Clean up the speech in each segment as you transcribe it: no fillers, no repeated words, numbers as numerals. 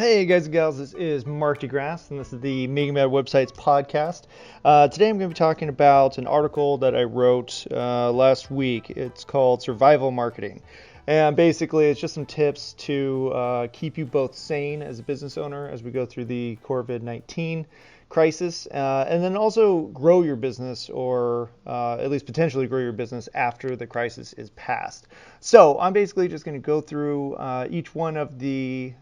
Hey guys and gals, this is Mark Grasse, and this is the MegaMad Websites podcast. Today I'm going to be talking about an article that I wrote last week. It's called Survival Marketing. And basically, it's just some tips to keep you both sane as a business owner as we go through the COVID-19 crisis, and then also grow your business, or at least potentially grow your business after the crisis is past. So I'm basically just going to go through each one of the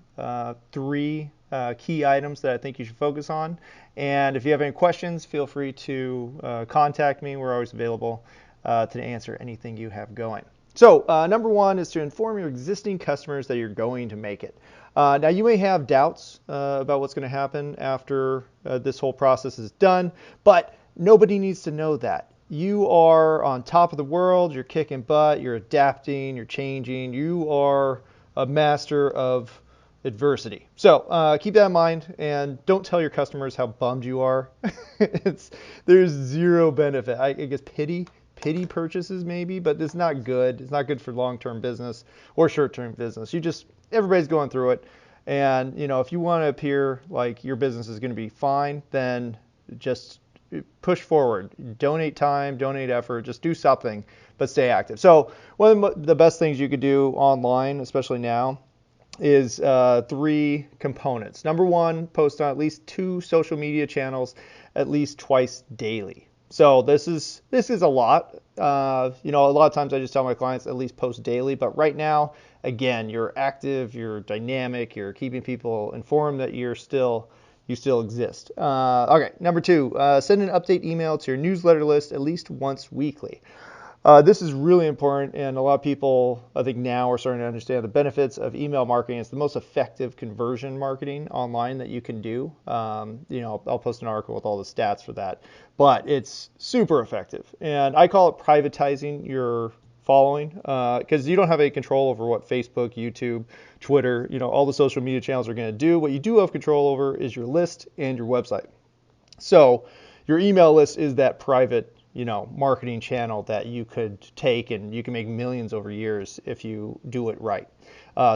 three key items that I think you should focus on. And if you have any questions, feel free to contact me. We're always available to answer anything you have going. So number one is to inform your existing customers that you're going to make it. Now you may have doubts about what's going to happen after this whole process is done, but nobody needs to know that. You are on top of the world, you're kicking butt, you're adapting, you're changing, you are a master of adversity. So keep that in mind, and don't tell your customers how bummed you are. There's zero benefit. I guess pity purchases maybe, but it's not good. It's not good for long-term business or short-term business. Everybody's going through it, and if you want to appear like your business is going to be fine, then just push forward. Donate time, donate effort, just do something, but stay active. So one of the best things you could do online, especially now, is three components. Number one, post on at least 2 social media channels at least twice daily. So this is a lot. A lot of times I just tell my clients at least post daily, but right now, again, you're active, you're dynamic, you're keeping people informed that you still exist. Okay, number 2, send an update email to your newsletter list at least once weekly. This is really important, and a lot of people, I think, now are starting to understand the benefits of email marketing. It's the most effective conversion marketing online that you can do. I'll post an article with all the stats for that, but it's super effective. And I call it privatizing your following, because you don't have any control over what Facebook, YouTube, Twitter, all the social media channels are going to do. What you do have control over is your list and your website. So your email list is that private marketing channel that you could take, and you can make millions over years if you do it right.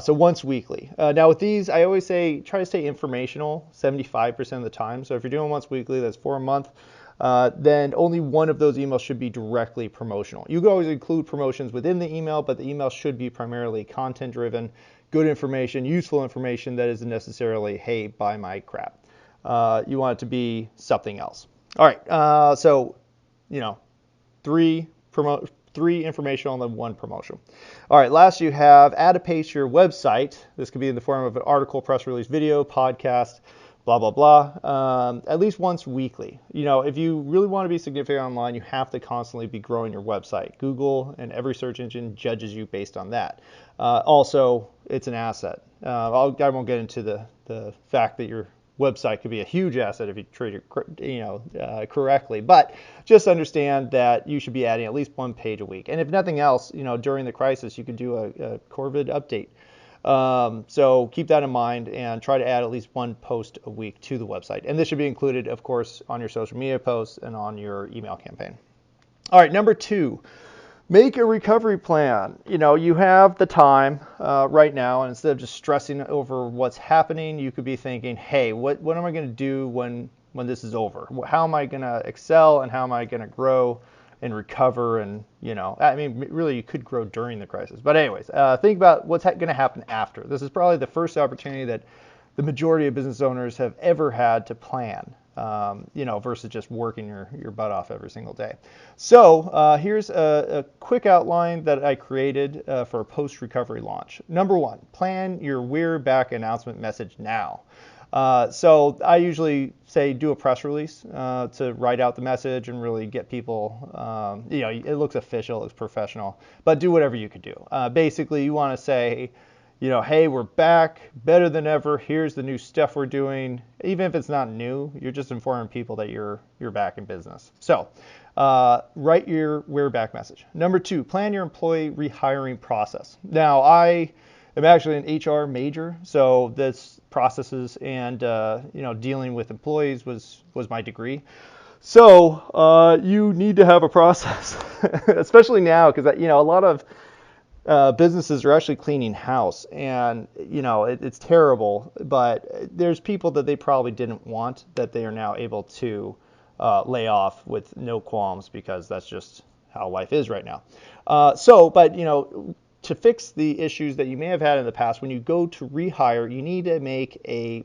So once weekly. Now with these, I always say try to stay informational 75% of the time. So if you're doing once weekly, that's 4 a month. Then only one of those emails should be directly promotional. You can always include promotions within the email, but the email should be primarily content driven, good information, useful information that isn't necessarily, hey, buy my crap. You want it to be something else. All right. So three informational and then 1 promotional. All right, last you have add a page to your website. This could be in the form of an article, press release, video, podcast, blah, blah, blah, at least once weekly. If you really want to be significant online, you have to constantly be growing your website. Google and every search engine judges you based on that. Also, it's an asset. I won't get into the fact that your website could be a huge asset if you treat it correctly, but just understand that you should be adding at least 1 page a week. And if nothing else, during the crisis, you could do a COVID update. So keep that in mind and try to add at least 1 post a week to the website. And this should be included, of course, on your social media posts and on your email campaign. All right, number 2. Make a recovery plan. You have the time right now, and instead of just stressing over what's happening, you could be thinking, hey, what am I going to do when this is over? How am I going to excel, and how am I going to grow and recover? And, really you could grow during the crisis. But anyways, think about what's going to happen after. This is probably the first opportunity that the majority of business owners have ever had to plan. Versus just working your butt off every single day. So here's a quick outline that I created for a post-recovery launch. Number 1, plan your We're Back announcement message now. So I usually say do a press release to write out the message and really get people, it looks official, it looks professional, but do whatever you could do. Basically, you want to say, hey, we're back, better than ever. Here's the new stuff we're doing. Even if it's not new, you're just informing people that you're back in business. So write your we're back message. Number 2, plan your employee rehiring process. Now, I am actually an HR major, so this processes and dealing with employees was my degree. So you need to have a process, especially now, because a lot of businesses are actually cleaning house, and it's terrible, but there's people that they probably didn't want that they are now able to lay off with no qualms, because that's just how life is right now. But to fix the issues that you may have had in the past, when you go to rehire, you need to make a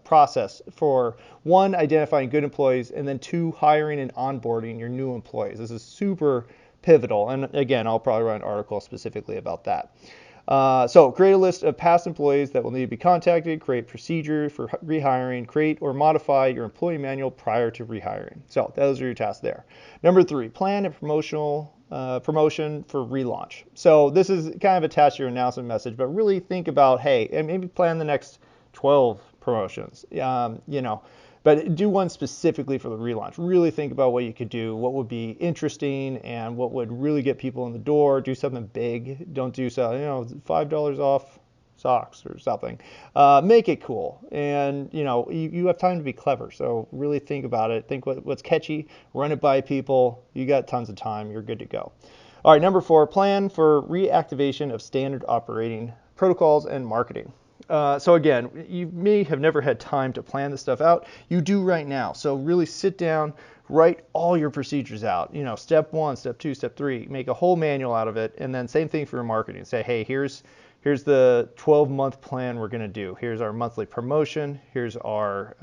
process for, one, identifying good employees, and then two, hiring and onboarding your new employees. This is super pivotal. And again, I'll probably write an article specifically about that. So create a list of past employees that will need to be contacted, create procedures for rehiring, create or modify your employee manual prior to rehiring. So those are your tasks there. Number 3, plan a promotion for relaunch. So this is kind of attached to your announcement message, but really think about, hey, and maybe plan the next 12 promotions, but do one specifically for the relaunch. Really think about what you could do, what would be interesting, and what would really get people in the door. Do something big. Don't do something, $5 off socks or something. Make it cool, and you have time to be clever. So really think about it. Think what's catchy. Run it by people. You got tons of time. You're good to go. All right, number 4, plan for reactivation of standard operating protocols and marketing. So again, you may have never had time to plan this stuff out. You do right now. So really sit down, write all your procedures out. Step 1, step 2, step 3. Make a whole manual out of it, and then same thing for your marketing. Say, hey, here's the 12-month plan we're going to do. Here's our monthly promotion. Here's our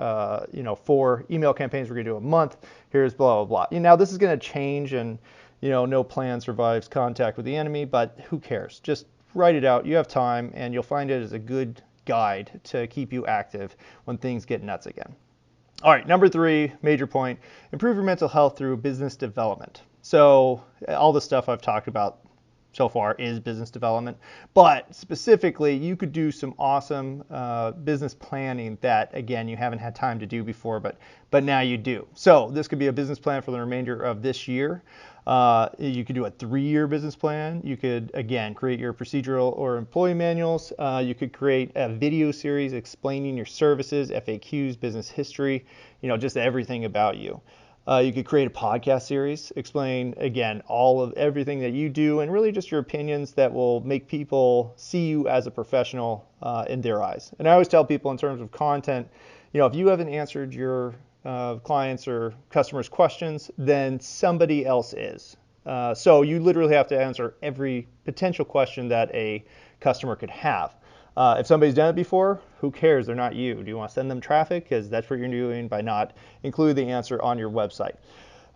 4 email campaigns we're going to do a month. Here's blah blah blah. Now this is going to change, and no plan survives contact with the enemy, but who cares? Just write it out. You have time, and you'll find it as a good guide to keep you active when things get nuts again. All right, number 3, major point, improve your mental health through business development. So all the stuff I've talked about so far is business development, but specifically you could do some awesome business planning that, again, you haven't had time to do before, but now you do. So this could be a business plan for the remainder of this year. You could do a 3-year business plan. You could, again, create your procedural or employee manuals. You could create a video series explaining your services, FAQs, business history, just everything about you. You could create a podcast series, explain, again, all of everything that you do, and really just your opinions that will make people see you as a professional in their eyes. And I always tell people, in terms of content, if you haven't answered your clients or customers' questions, then somebody else is. So you literally have to answer every potential question that a customer could have. If somebody's done it before, who cares? They're not you. Do you want to send them traffic? Because that's what you're doing by not including the answer on your website.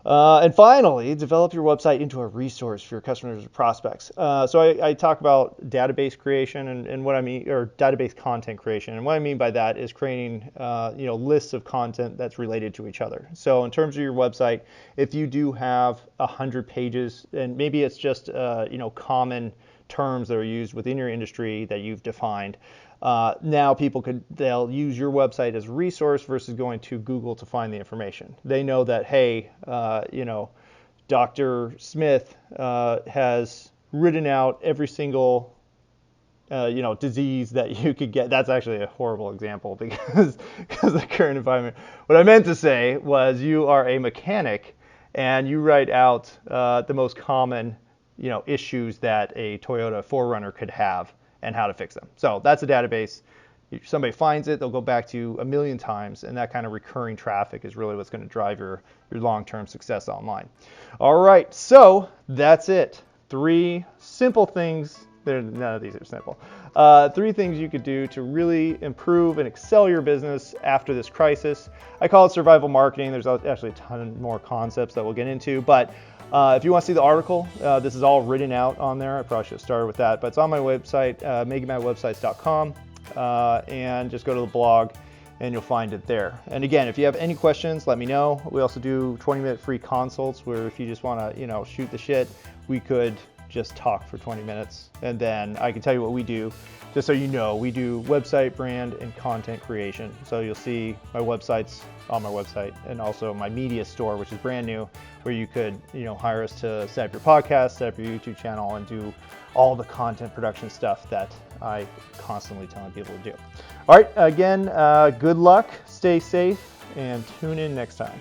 And finally, develop your website into a resource for your customers or prospects. So I talk about database creation and what I mean, or database content creation. And what I mean by that is creating, lists of content that's related to each other. So in terms of your website, if you do have 100 pages, and maybe it's just, common terms that are used within your industry that you've defined, now they'll use your website as a resource versus going to Google to find the information. They know that, hey, Dr. Smith has written out every single disease that you could get. That's actually a horrible example because of the current environment. What I meant to say was, you are a mechanic and you write out the most common issues that a Toyota 4Runner could have and how to fix them. So that's a database. If somebody finds it, they'll go back to you a million times, and that kind of recurring traffic is really what's going to drive your long-term success online. All right, so that's it. 3 simple things. None of these are simple. 3 things you could do to really improve and excel your business after this crisis. I call it survival marketing. There's actually a ton more concepts that we'll get into, but if you want to see the article, this is all written out on there. I probably should have started with that, but it's on my website, megamadwebsites.com, and just go to the blog and you'll find it there. And again, if you have any questions, let me know. We also do 20-minute free consults where if you just want to, shoot the shit, we could just talk for 20 minutes, and then I can tell you what we do. Just so you know, we do website, brand, and content creation. So you'll see my websites on my website, and also my media store, which is brand new, where you could, hire us to set up your podcast, set up your YouTube channel, and do all the content production stuff that I constantly telling people to do. All right, again, good luck, stay safe, and tune in next time.